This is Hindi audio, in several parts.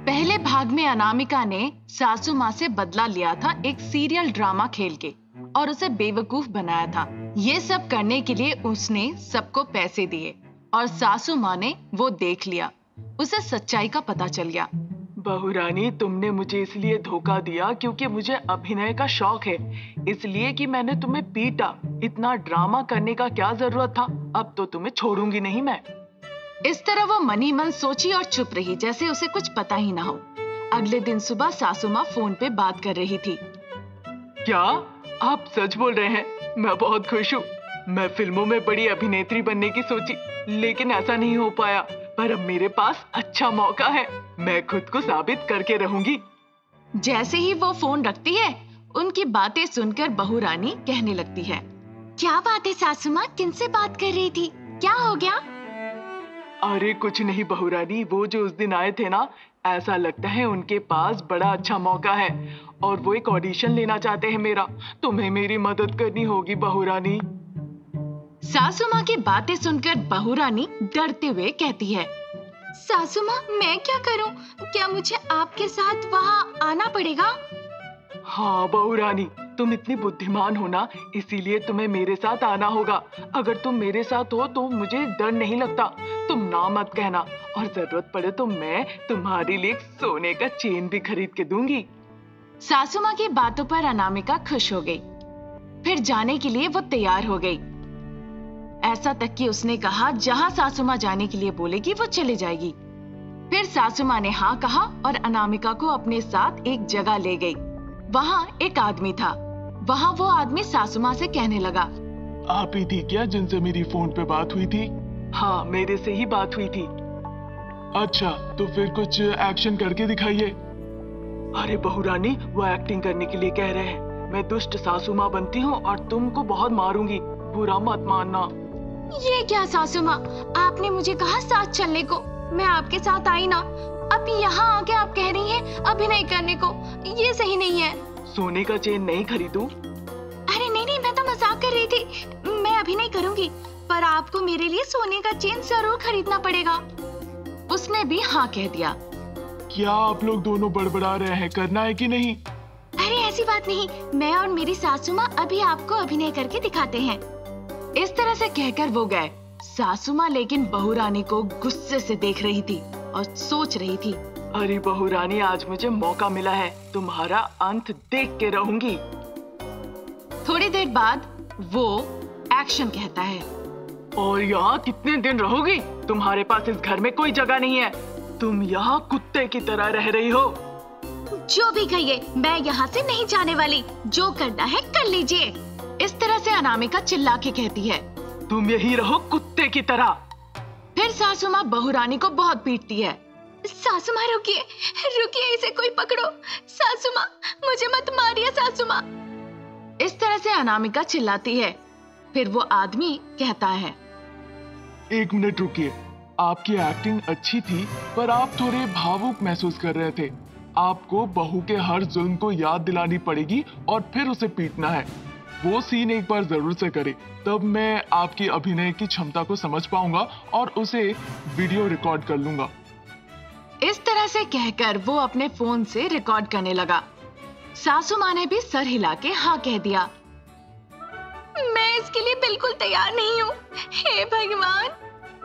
पहले भाग में अनामिका ने सासू माँ से बदला लिया था एक सीरियल ड्रामा खेल के और उसे बेवकूफ बनाया था। ये सब करने के लिए उसने सबको पैसे दिए और सासू माँ ने वो देख लिया। उसे सच्चाई का पता चल गया। बहू रानी, तुमने मुझे इसलिए धोखा दिया क्योंकि मुझे अभिनय का शौक है, इसलिए कि मैंने तुम्हें पीटा। इतना ड्रामा करने का क्या जरूरत था? अब तो तुम्हें छोड़ूंगी नहीं मैं। इस तरह वो मन ही मन सोची और चुप रही, जैसे उसे कुछ पता ही ना हो। अगले दिन सुबह सासू माँ फोन पे बात कर रही थी। क्या आप सच बोल रहे हैं? मैं बहुत खुश हूँ। मैं फिल्मों में बड़ी अभिनेत्री बनने की सोची, लेकिन ऐसा नहीं हो पाया। पर अब मेरे पास अच्छा मौका है, मैं खुद को साबित करके रहूंगी। जैसे ही वो फोन रखती है, उनकी बातें सुनकर बहू रानी कहने लगती है। क्या बात है सासू माँ, किनसे बात कर रही थी? क्या हो गया? अरे कुछ नहीं बहू रानी, वो जो उस दिन आए थे ना, ऐसा लगता है उनके पास बड़ा अच्छा मौका है और वो एक ऑडिशन लेना चाहते हैं मेरा। तुम्हें मेरी मदद करनी होगी बहू रानी। सासू माँ की बातें सुनकर बहू रानी डरते हुए कहती है। सासू माँ, मैं क्या करूँ? क्या मुझे आपके साथ वहाँ आना पड़ेगा? हाँ बहू रानी, तुम इतनी बुद्धिमान हो ना, इसीलिए तुम्हें मेरे साथ आना होगा। अगर तुम मेरे साथ हो तो मुझे डर नहीं लगता। तुम ना मत कहना, और जरूरत पड़े तो मैं तुम्हारे लिए सोने का चेन भी खरीद के दूंगी। सासू माँ की बातों पर अनामिका खुश हो गई। फिर जाने के लिए वो तैयार हो गई। ऐसा तक कि उसने कहा जहाँ सासू माँ जाने के लिए बोलेगी वो चले जाएगी। फिर सासू माँ ने हाँ कहा और अनामिका को अपने साथ एक जगह ले गई। वहाँ एक आदमी था। वहाँ वो आदमी सासू माँ से कहने लगा। आप ही थी क्या जिनसे मेरी फोन पे बात हुई थी? हाँ, मेरे से ही बात हुई थी। अच्छा, तो फिर कुछ एक्शन करके दिखाइए। अरे बहू रानी, वो एक्टिंग करने के लिए कह रहे हैं। मैं दुष्ट सासू माँ बनती हूँ और तुमको बहुत मारूंगी, बुरा मत मानना। ये क्या सासू माँ, आपने मुझे कहा साथ चलने को, मैं आपके साथ आई ना। अब यहाँ आके आप कह रही हैं अभिनय करने को, ये सही नहीं है। सोने का चेन नहीं खरीदूं? अरे नहीं, मैं तो मजाक कर रही थी। मैं अभिनय करूंगी, पर आपको मेरे लिए सोने का चेन जरूर खरीदना पड़ेगा। उसने भी हाँ कह दिया। क्या आप लोग दोनों बड़बड़ा रहे हैं? करना है कि नहीं? अरे ऐसी बात नहीं, मैं और मेरी सासू माँ अभी आपको अभिनय करके दिखाते हैं। इस तरह से कहकर वो गए। सासू माँ लेकिन बहू रानी को गुस्से से देख रही थी और सोच रही थी। अरे बहू रानी, आज मुझे मौका मिला है, तुम्हारा अंत देख के रहूंगी। थोड़ी देर बाद वो एक्शन कहता है। और यहाँ कितने दिन रहोगी? तुम्हारे पास इस घर में कोई जगह नहीं है। तुम यहाँ कुत्ते की तरह रह रही हो। जो भी कहिए, मैं यहाँ से नहीं जाने वाली। जो करना है कर लीजिए। इस तरह से अनामिका चिल्ला के कहती है। तुम यही रहो कुत्ते की तरह। फिर सासू माँ बहू रानी को बहुत पीटती है। सासू माँ रुकिए, रुकिए, इसे कोई पकड़ो। सासू माँ, मुझे मत मारिए सासू माँ। इस तरह से अनामिका चिल्लाती है। फिर वो आदमी कहता है। एक मिनट रुकिए, आपकी एक्टिंग अच्छी थी, पर आप थोड़े भावुक महसूस कर रहे थे। आपको बहू के हर जुल्म को याद दिलानी पड़ेगी और फिर उसे पीटना है। वो सीन एक बार जरूर से करे, तब मैं आपकी अभिनय की क्षमता को समझ पाऊंगा और उसे वीडियो रिकॉर्ड कर लूंगा। इस तरह से कहकर वो अपने फोन से रिकॉर्ड करने लगा। सासू माँ ने भी सर हिला के हाँ कह दिया। मैं इसके लिए बिल्कुल तैयार नहीं हूँ। हे भगवान,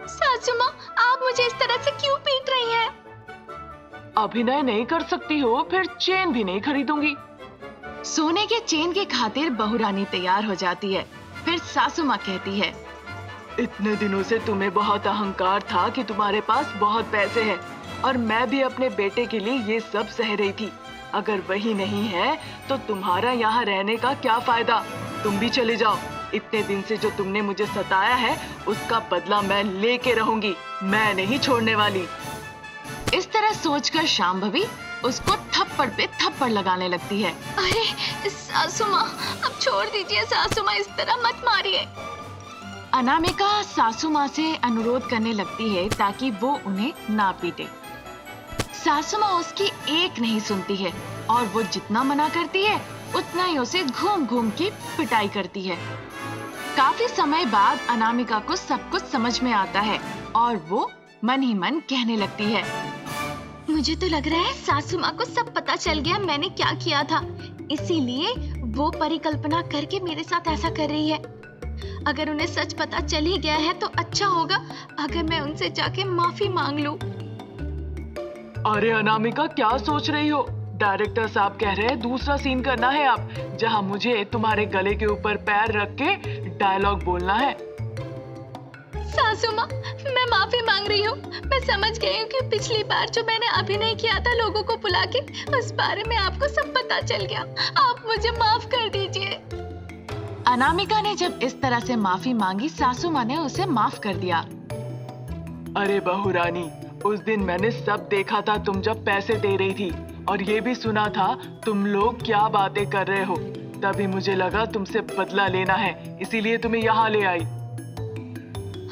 सासू माँ, आप मुझे इस तरह से क्यों पीट रही हैं? अभिनय नहीं कर सकती हो, फिर चेन भी नहीं खरीदूंगी। सोने के चेन की खातिर बहू रानी तैयार हो जाती है। फिर सासू माँ कहती है। इतने दिनों से तुम्हें बहुत अहंकार था कि तुम्हारे पास बहुत पैसे हैं, और मैं भी अपने बेटे के लिए ये सब सह रही थी। अगर वही नहीं है तो तुम्हारा यहाँ रहने का क्या फायदा? तुम भी चले जाओ। इतने दिन से जो तुमने मुझे सताया है, उसका बदला मैं लेके रहूंगी। मैं नहीं छोड़ने वाली। इस तरह सोचकर शांभवी उसको थप्पड़ पे थप्पड़ लगाने लगती है। अरे सासू माँ, अब छोड़ दीजिए सासू माँ, इस तरह मत मारिए। अनामिका सासू माँ से अनुरोध करने लगती है ताकि वो उन्हें ना पीटे। सासू माँ उसकी एक नहीं सुनती है और वो जितना मना करती है उतना ही उसे घूम घूम के पिटाई करती है। काफी समय बाद अनामिका को सब कुछ समझ में आता है और वो मन ही मन कहने लगती है। मुझे तो लग रहा है सासू माँ को सब पता चल गया मैंने क्या किया था, इसीलिए वो परिकल्पना करके मेरे साथ ऐसा कर रही है। अगर उन्हें सच पता चल ही गया है तो अच्छा होगा अगर मैं उनसे जाके माफी मांग लूं। अरे अनामिका, क्या सोच रही हो? डायरेक्टर साहब कह रहे हैं दूसरा सीन करना है आप, जहां मुझे तुम्हारे गले के ऊपर पैर रख के डायलॉग बोलना है। सासू माँ, मैं माफी मांग रही हूँ। मैं समझ गई हूँ कि पिछली बार जो मैंने अभिनय किया था लोगों को बुला के, उस बारे में आपको सब पता चल गया। आप मुझे माफ कर दीजिए। अनामिका ने जब इस तरह से माफी मांगी, सासू माँ ने उसे माफ कर दिया। अरे बहू रानी, उस दिन मैंने सब देखा था तुम जब पैसे दे रही थी, और ये भी सुना था तुम लोग क्या बातें कर रहे हो। तभी मुझे लगा तुमसे बदला लेना है, इसीलिए तुम्हें यहाँ ले आई।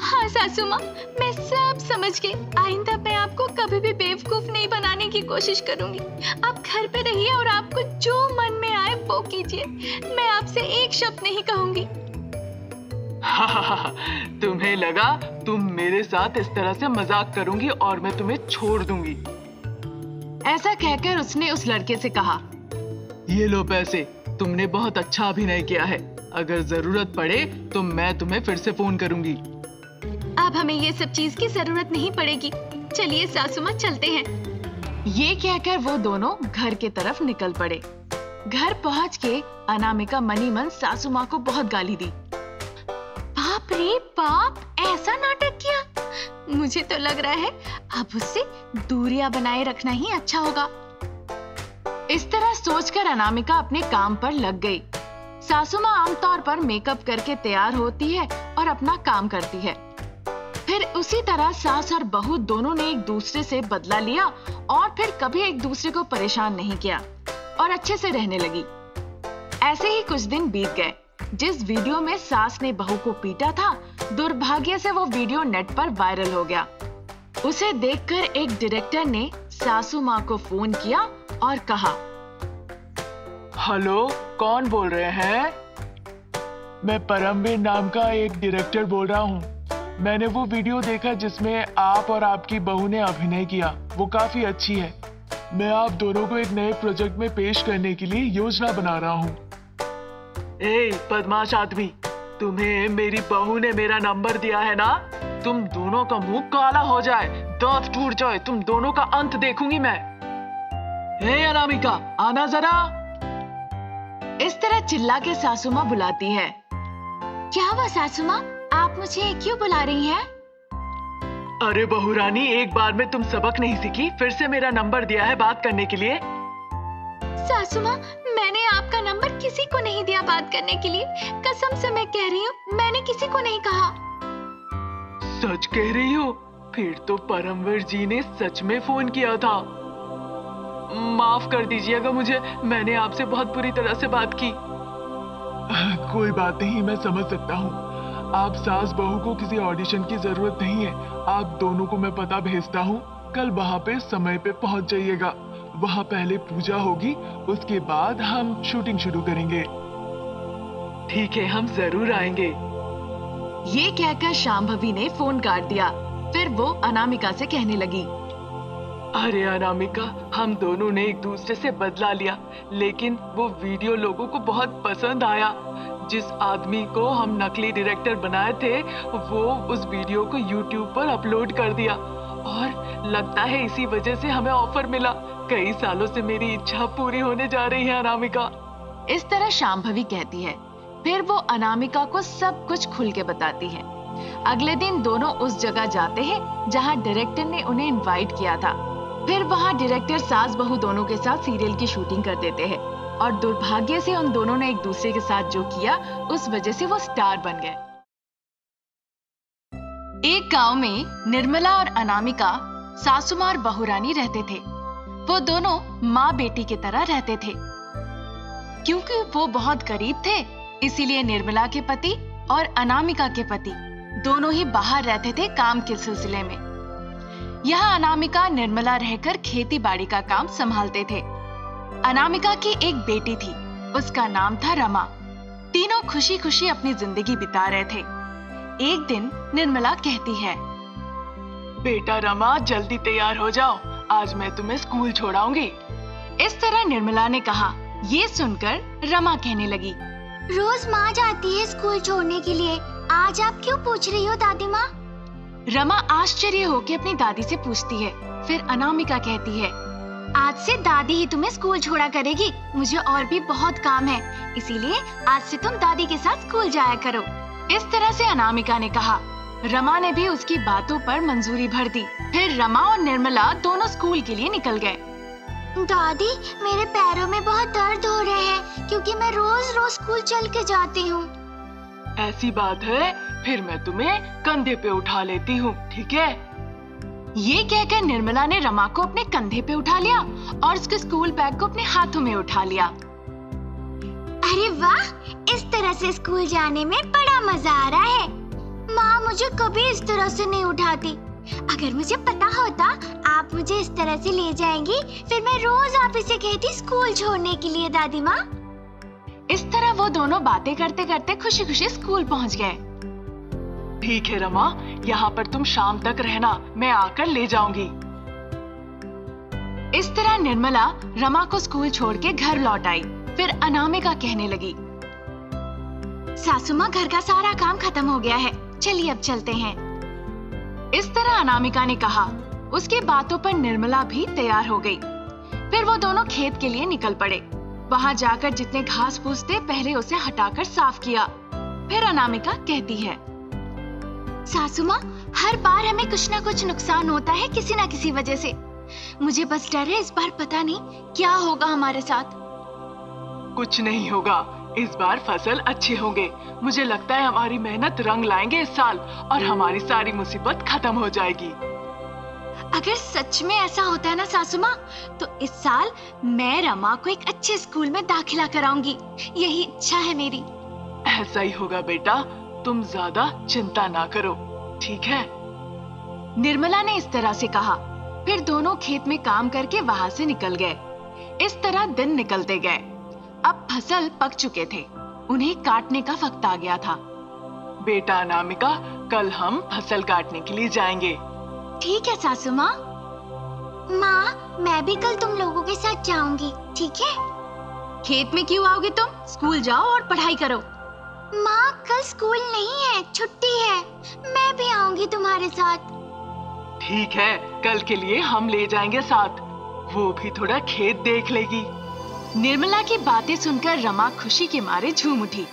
हाँ सासू माँ, मैं सब समझ गई। आइंदा मैं आपको कभी भी बेवकूफ नहीं बनाने की कोशिश करूंगी। आप घर पे रहिए और आपको जो मन में आए वो कीजिए। मैं आपसे एक शब्द नहीं कहूंगी। तुम्हें लगा तुम मेरे साथ इस तरह से मजाक करूंगी और मैं तुम्हें छोड़ दूंगी। ऐसा कहकर उसने उस लड़के से कहा, ये लो पैसे, तुमने बहुत अच्छा अभिनय किया है। अगर जरूरत पड़े तो मैं तुम्हें फिर से फोन करूंगी। अब हमें ये सब चीज की जरूरत नहीं पड़ेगी। चलिए सासू माँ, चलते हैं। ये कहकर वो दोनों घर के तरफ निकल पड़े। घर पहुंच के अनामिका मनी मन सासू माँ को बहुत गाली दी। बाप रे बाप, ऐसा नाटक किया। मुझे तो लग रहा है अब उससे दूरियां बनाए रखना ही अच्छा होगा। इस तरह सोचकर अनामिका अपने काम पर लग गई। सासू माँ आमतौर पर मेकअप करके तैयार होती है और अपना काम करती है। फिर उसी तरह सास और बहू दोनों ने एक दूसरे से बदला लिया और फिर कभी एक दूसरे को परेशान नहीं किया और अच्छे से रहने लगी। ऐसे ही कुछ दिन बीत गए। जिस वीडियो में सास ने बहू को पीटा था, दुर्भाग्य से वो वीडियो नेट पर वायरल हो गया। उसे देखकर एक डायरेक्टर ने सासू माँ को फोन किया और कहा, हेलो, कौन बोल रहे हैं? मैं परमवीर नाम का एक डायरेक्टर बोल रहा हूँ। मैंने वो वीडियो देखा जिसमें आप और आपकी बहू ने अभिनय किया, वो काफी अच्छी है। मैं आप दोनों को एक नए प्रोजेक्ट में पेश करने के लिए योजना बना रहा हूँ। ए बदमाश आदमी, तुम्हें मेरी बहू ने मेरा नंबर दिया है ना? तुम दोनों का मुंह काला हो जाए, दांत टूट जाए, तुम दोनों का अंत देखूंगी मैं। हे अनामिका, आना जरा। इस तरह चिल्ला के सासू माँ बुलाती है। क्या हुआ सासू माँ, आप मुझे क्यों बुला रही हैं? अरे बहू रानी, एक बार में तुम सबक नहीं सीखी? फिर से मेरा नंबर दिया है बात करने के लिए। सासू माँ, मैंने आपका नंबर किसी को नहीं दिया बात करने के लिए। कसम से मैं कह रही हूँ, मैंने किसी को नहीं कहा। सच कह रही हो? फिर तो परमवीर जी ने सच में फोन किया था। माफ कर दीजिएगा मुझे, मैंने आपसे बहुत बुरी तरह से बात की। कोई बात नहीं, मैं समझ सकता हूँ। आप सास बहू को किसी ऑडिशन की जरूरत नहीं है। आप दोनों को मैं पता भेजता हूँ, कल वहाँ पे समय पे पहुँच जाइएगा। वहाँ पहले पूजा होगी, उसके बाद हम शूटिंग शुरू करेंगे। ठीक है, हम जरूर आएंगे। ये कहकर शांभवी ने फोन काट दिया। फिर वो अनामिका से कहने लगी, अरे अनामिका, हम दोनों ने एक दूसरे से बदला लिया, लेकिन वो वीडियो लोगों को बहुत पसंद आया। जिस आदमी को हम नकली डायरेक्टर बनाए थे, वो उस वीडियो को YouTube पर अपलोड कर दिया और लगता है इसी वजह से हमें ऑफर मिला। कई सालों से मेरी इच्छा पूरी होने जा रही है अनामिका। इस तरह शांभवी कहती है। फिर वो अनामिका को सब कुछ खुल के बताती है। अगले दिन दोनों उस जगह जाते हैं जहां डायरेक्टर ने उन्हें इनवाइट किया था। फिर वहां डायरेक्टर सास बहू दोनों के साथ सीरियल की शूटिंग कर देते हैं और दुर्भाग्य से उन दोनों ने एक दूसरे के साथ जो किया, उस वजह से वो स्टार बन गए। एक गांव में निर्मला और अनामिका सासू माँ और बहू रानी रहते थे। वो दोनों माँ बेटी की तरह रहते थे। क्योंकि वो बहुत गरीब थे, इसीलिए निर्मला के पति और अनामिका के पति दोनों ही बाहर रहते थे काम के सिलसिले में। यहाँ अनामिका निर्मला रहकर खेती बाड़ी का काम संभालते थे। अनामिका की एक बेटी थी, उसका नाम था रमा। तीनों खुशी खुशी अपनी जिंदगी बिता रहे थे। एक दिन निर्मला कहती है, बेटा रमा, जल्दी तैयार हो जाओ, आज मैं तुम्हें स्कूल छोड़ाऊंगी। इस तरह निर्मला ने कहा। ये सुनकर रमा कहने लगी, रोज माँ जाती है स्कूल छोड़ने के लिए, आज आप क्यों पूछ रही हो दादी माँ? रमा आश्चर्य होकर अपनी दादी से पूछती है। फिर अनामिका कहती है, आज से दादी ही तुम्हें स्कूल छोड़ा करेगी, मुझे और भी बहुत काम है, इसीलिए आज से तुम दादी के साथ स्कूल जाया करो। इस तरह से अनामिका ने कहा। रमा ने भी उसकी बातों पर मंजूरी भर दी। फिर रमा और निर्मला दोनों स्कूल के लिए निकल गए। दादी, मेरे पैरों में बहुत दर्द हो रहे हैं क्योंकि मैं रोज रोज स्कूल चल के जाती हूँ। ऐसी बात है, फिर मैं तुम्हें कंधे पे उठा लेती हूँ, ठीक है? ये कहकर निर्मला ने रमा को अपने कंधे पे उठा लिया और उसके स्कूल बैग को अपने हाथों में उठा लिया। अरे वाह, इस तरह से स्कूल जाने में बड़ा मजा आ रहा है। माँ मुझे कभी इस तरह से नहीं उठाती। अगर मुझे पता होता आप मुझे इस तरह से ले जाएंगी, फिर मैं रोज आप इसे कहती स्कूल छोड़ने के लिए दादी माँ। इस तरह वो दोनों बातें करते करते खुशी खुशी स्कूल पहुँच गए। ठीक है रमा, यहाँ पर तुम शाम तक रहना, मैं आकर ले जाऊंगी। इस तरह निर्मला रमा को स्कूल छोड़ के घर लौट आई। फिर अनामिका कहने लगी, सासू माँ घर का सारा काम खत्म हो गया है, चलिए अब चलते हैं। इस तरह अनामिका ने कहा। उसकी बातों पर निर्मला भी तैयार हो गई। फिर वो दोनों खेत के लिए निकल पड़े। वहाँ जाकर जितने घास फूस थे पहले उसे हटाकर साफ किया। फिर अनामिका कहती है, सासू माँ, हर बार हमें कुछ ना कुछ नुकसान होता है किसी ना किसी वजह से। मुझे बस डर है इस बार पता नहीं क्या होगा हमारे साथ। कुछ नहीं होगा, इस बार फसल अच्छे होंगे। मुझे लगता है हमारी मेहनत रंग लाएंगे इस साल और हमारी सारी मुसीबत खत्म हो जाएगी। अगर सच में ऐसा होता है ना सासू माँ, तो इस साल मैं रमा को एक अच्छे स्कूल में दाखिला कराऊंगी, यही इच्छा है मेरी। ऐसा ही होगा बेटा, तुम ज्यादा चिंता ना करो, ठीक है? निर्मला ने इस तरह से कहा। फिर दोनों खेत में काम करके वहाँ से निकल गए। इस तरह दिन निकलते गए। अब फसल पक चुके थे, उन्हें काटने का वक्त आ गया था। बेटा अनामिका, कल हम फसल काटने के लिए जाएंगे। ठीक है सासू माँ। माँ, मैं भी कल तुम लोगों के साथ जाऊंगी, ठीक है? खेत में क्यों आओगे तुम? स्कूल जाओ और पढ़ाई करो। माँ, कल स्कूल नहीं है, छुट्टी है, मैं भी आऊंगी तुम्हारे साथ। ठीक है, कल के लिए हम ले जाएंगे साथ, वो भी थोड़ा खेत देख लेगी। निर्मला की बातें सुनकर रमा खुशी के मारे झूम उठी।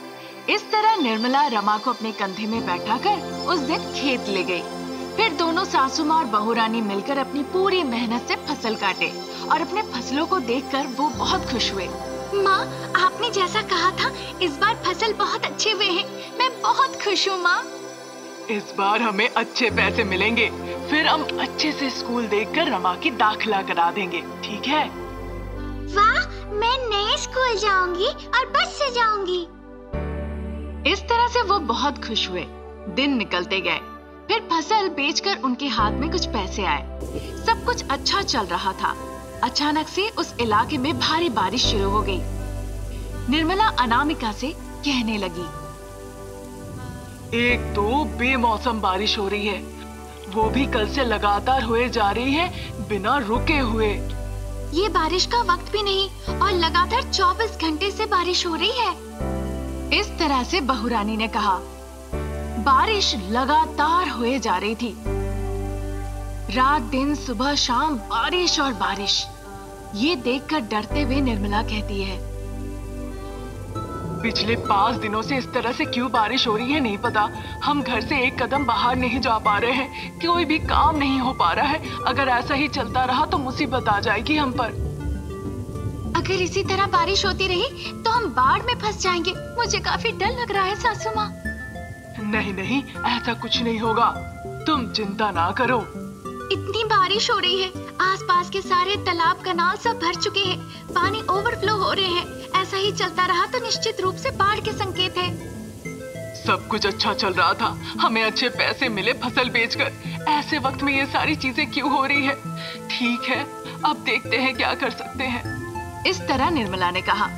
इस तरह निर्मला रमा को अपने कंधे में बैठाकर उस दिन खेत ले गई। फिर दोनों सासू माँ और बहू रानी मिलकर अपनी पूरी मेहनत से फसल काटे और अपने फसलों को देखकर वो बहुत खुश हुए। माँ, आपने जैसा कहा था इस बार फसल बहुत अच्छे हुए हैं, मैं बहुत खुश हूँ माँ। इस बार हमें अच्छे पैसे मिलेंगे, फिर हम अच्छे से स्कूल देखकर रमा की दाखिला करा देंगे, ठीक है? वाह, मैं नए स्कूल जाऊंगी और बस से जाऊंगी। इस तरह से वो बहुत खुश हुए। दिन निकलते गए। फिर फसल बेचकर उनके हाथ में कुछ पैसे आए। सब कुछ अच्छा चल रहा था। अचानक से उस इलाके में भारी बारिश शुरू हो गई। निर्मला अनामिका से कहने लगी, एक तो बेमौसम बारिश हो रही है, वो भी कल से लगातार हुए जा रही है, बिना रुके हुए। ये बारिश का वक्त भी नहीं और लगातार 24 घंटे से बारिश हो रही है। इस तरह से बहू रानी ने कहा। बारिश लगातार हुए जा रही थी। रात दिन सुबह शाम बारिश और बारिश। ये देखकर डरते हुए निर्मला कहती है, पिछले 5 दिनों से इस तरह से क्यों बारिश हो रही है नहीं पता। हम घर से एक कदम बाहर नहीं जा पा रहे हैं, कोई भी काम नहीं हो पा रहा है। अगर ऐसा ही चलता रहा तो मुसीबत आ जाएगी हम पर। अगर इसी तरह बारिश होती रही तो हम बाढ़ में फंस जाएंगे। मुझे काफी डर लग रहा है सासू माँ। नहीं नहीं, ऐसा कुछ नहीं होगा, तुम चिंता ना करो। इतनी बारिश हो रही है, आसपास के सारे तालाब कनाल सब भर चुके हैं, पानी ओवरफ्लो हो रहे हैं। ऐसा ही चलता रहा तो निश्चित रूप से बाढ़ के संकेत है। सब कुछ अच्छा चल रहा था, हमें अच्छे पैसे मिले फसल बेचकर। ऐसे वक्त में ये सारी चीजें क्यों हो रही है? ठीक है, अब देखते हैं क्या कर सकते हैं। इस तरह निर्मला ने कहा।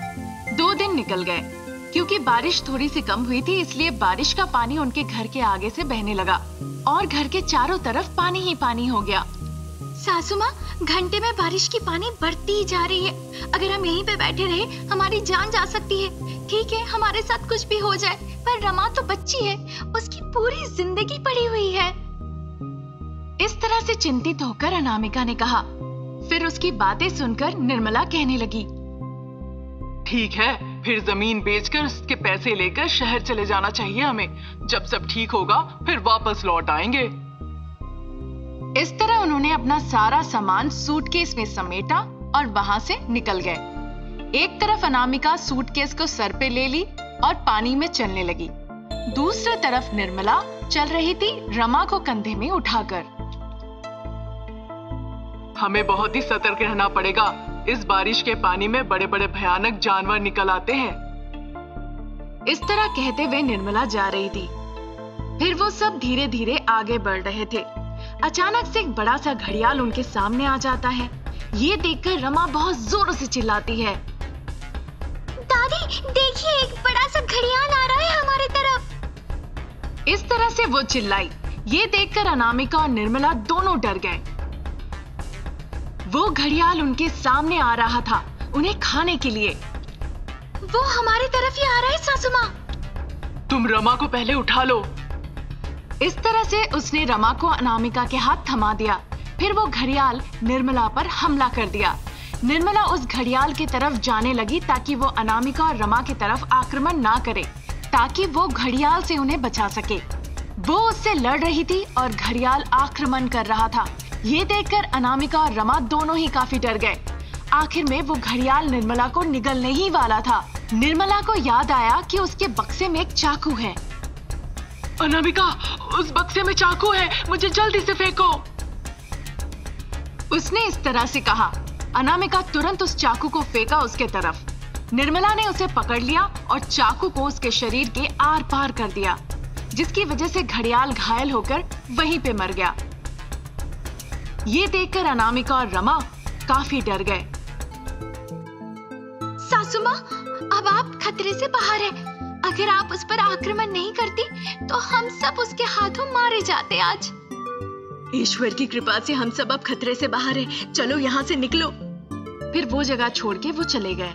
2 दिन निकल गए। क्योंकि बारिश थोड़ी सी कम हुई थी, इसलिए बारिश का पानी उनके घर के आगे से बहने लगा और घर के चारों तरफ पानी ही पानी हो गया। सासू माँ, घंटे में बारिश की पानी बढ़ती ही जा रही है। अगर हम यहीं पे बैठे रहे हमारी जान जा सकती है। ठीक है, हमारे साथ कुछ भी हो जाए, पर रमा तो बच्ची है, उसकी पूरी जिंदगी पड़ी हुई है। इस तरह से चिंतित होकर अनामिका ने कहा। फिर उसकी बातें सुनकर निर्मला कहने लगी, ठीक है, फिर जमीन बेचकर उसके पैसे लेकर शहर चले जाना चाहिए हमें। जब सब ठीक होगा फिर वापस लौट आएंगे। इस तरह उन्होंने अपना सारा सामान सूटकेस में समेटा और वहां से निकल गए। एक तरफ अनामिका सूटकेस को सर पे ले ली और पानी में चलने लगी। दूसरी तरफ निर्मला चल रही थी रमा को कंधे में उठाकर। हमें बहुत ही सतर्क रहना पड़ेगा। इस बारिश के पानी में बड़े बड़े भयानक जानवर निकल आते हैं। इस तरह कहते हुए निर्मला जा रही थी। फिर वो सब धीरे धीरे आगे बढ़ रहे थे। अचानक से एक बड़ा सा घड़ियाल उनके सामने आ जाता है। ये देखकर रमा बहुत जोरों से चिल्लाती है, दादी देखिए, एक बड़ा सा घड़ियाल आ रहा है हमारी तरफ। इस तरह से वो चिल्लाई। ये देखकर अनामिका और निर्मला दोनों डर गए। वो घड़ियाल उनके सामने आ रहा था, उन्हें खाने के लिए। वो हमारी तरफ ही आ रहा है सासू माँ। तुम रमा को पहले उठा लो। इस तरह से उसने रमा को अनामिका के हाथ थमा दिया। फिर वो घड़ियाल निर्मला पर हमला कर दिया। निर्मला उस घड़ियाल की तरफ जाने लगी ताकि वो अनामिका और रमा की तरफ आक्रमण ना करे, ताकि वो घड़ियाल से उन्हें बचा सके। वो उससे लड़ रही थी और घड़ियाल आक्रमण कर रहा था। ये देखकर अनामिका और रमा दोनों ही काफी डर गए। आखिर में वो घड़ियाल निर्मला को निगलने ही वाला था। निर्मला को याद आया कि उसके बक्से में एक चाकू है। अनामिका, उस बक्से में चाकू है, मुझे जल्दी से फेंको। उसने इस तरह से कहा। अनामिका तुरंत उस चाकू को फेंका उसके तरफ। निर्मला ने उसे पकड़ लिया और चाकू को उसके शरीर के आर पार कर दिया, जिसकी वजह से घड़ियाल घायल होकर वहीं पे मर गया। ये देखकर अनामिका और रमा काफी डर गए। सासू माँ, अब आप खतरे से बाहर हैं। अगर आप उस पर आक्रमण नहीं करती तो हम सब उसके हाथों मारे जाते आज। ईश्वर की कृपा से हम सब अब खतरे से बाहर हैं। चलो यहाँ से निकलो। फिर वो जगह छोड़ के वो चले गए।